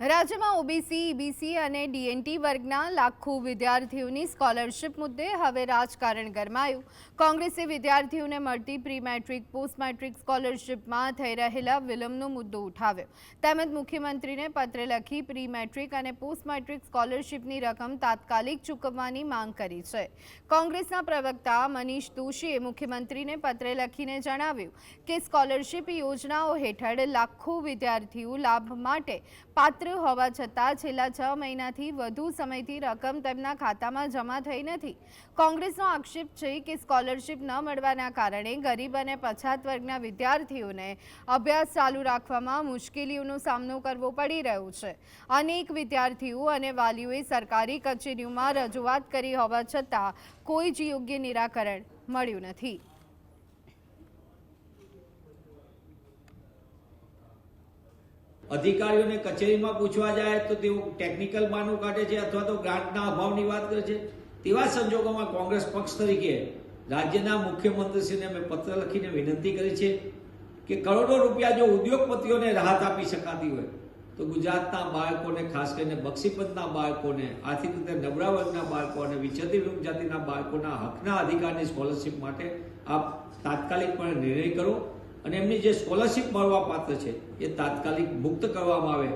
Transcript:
રાજ્યમાં OBC, EBC અને DNT વર્ગના લાખો વિદ્યાર્થીઓની સ્કોલરશિપ મુદ્દે હવે રાજકારણ ગરમાયું। કોંગ્રેસે વિદ્યાર્થીઓને મળતી પ્રી મેટ્રિક, પોસ્ટ મેટ્રિક સ્કોલરશિપમાં થઈ રહેલા વિલંબનો મુદ્દો ઉઠાવ્યો તેમજ મુખ્યમંત્રીને પત્ર લખી પ્રી મેટ્રિક અને પોસ્ટ મેટ્રિક સ્કોલરશિપની રકમ તાત્કાલિક ચૂકવવાની માંગ કરી છે। કોંગ્રેસના પ્રવક્તા મનીષ દોશીએ મુખ્યમંત્રીને પત્ર લખીને જણાવ્યું કે સ્કોલરશિપ યોજનાઓ હેઠળ લાખો વિદ્યાર્થીઓ લાભ માટે પાત્ર હોવા છતાં છેલ્લા 6 મહિનાથી વધુ સમયથી રકમ તેમના ખાતામાં જમા થઈ નથી। કોંગ્રેસનો આક્ષેપ છે કે સ્કોલરશિપ ન મળવાના કારણે ગરીબ અને પછાત વર્ગના વિદ્યાર્થીઓને અભ્યાસ ચાલુ રાખવામાં મુશ્કેલીઓનો સામનો કરવો પડી રહ્યો છે। અનેક વિદ્યાર્થીઓ અને વાલીઓએ સરકારી કચેરીઓમાં રજૂઆત કરી હોવા છતાં કોઈ જ યોગ્ય નિરાકરણ મળ્યું નથી। અધિકારીઓને કચેરીમાં પૂછવા જાય તો તેઓ ટેકનિકલ બહાનું કાઢે છે અથવા તો ગ્રાન્ટના અભાવની વાત કરે છે। તેવા સંજોગોમાં કોંગ્રેસ પક્ષ તરીકે રાજ્યના મુખ્યમંત્રીશ્રીને અમે પત્ર લખીને વિનંતી કરી છે કે કરોડો રૂપિયા જો ઉદ્યોગપતિઓને રાહત આપી શકાતી હોય તો ગુજરાતના બાળકોને, ખાસ કરીને બક્ષીપંથના બાળકોને, આર્થિક રીતે નબળા વર્ગના બાળકો અને વિચરતી જાતિના બાળકોના હકના અધિકારની સ્કોલરશિપ માટે આપ તાત્કાલિકપણે નિર્ણય કરો અને એમની જે સ્કોલરશિપ મળવા પાત્ર છે એ તાત્કાલિક મુક્ત કરવામાં આવે।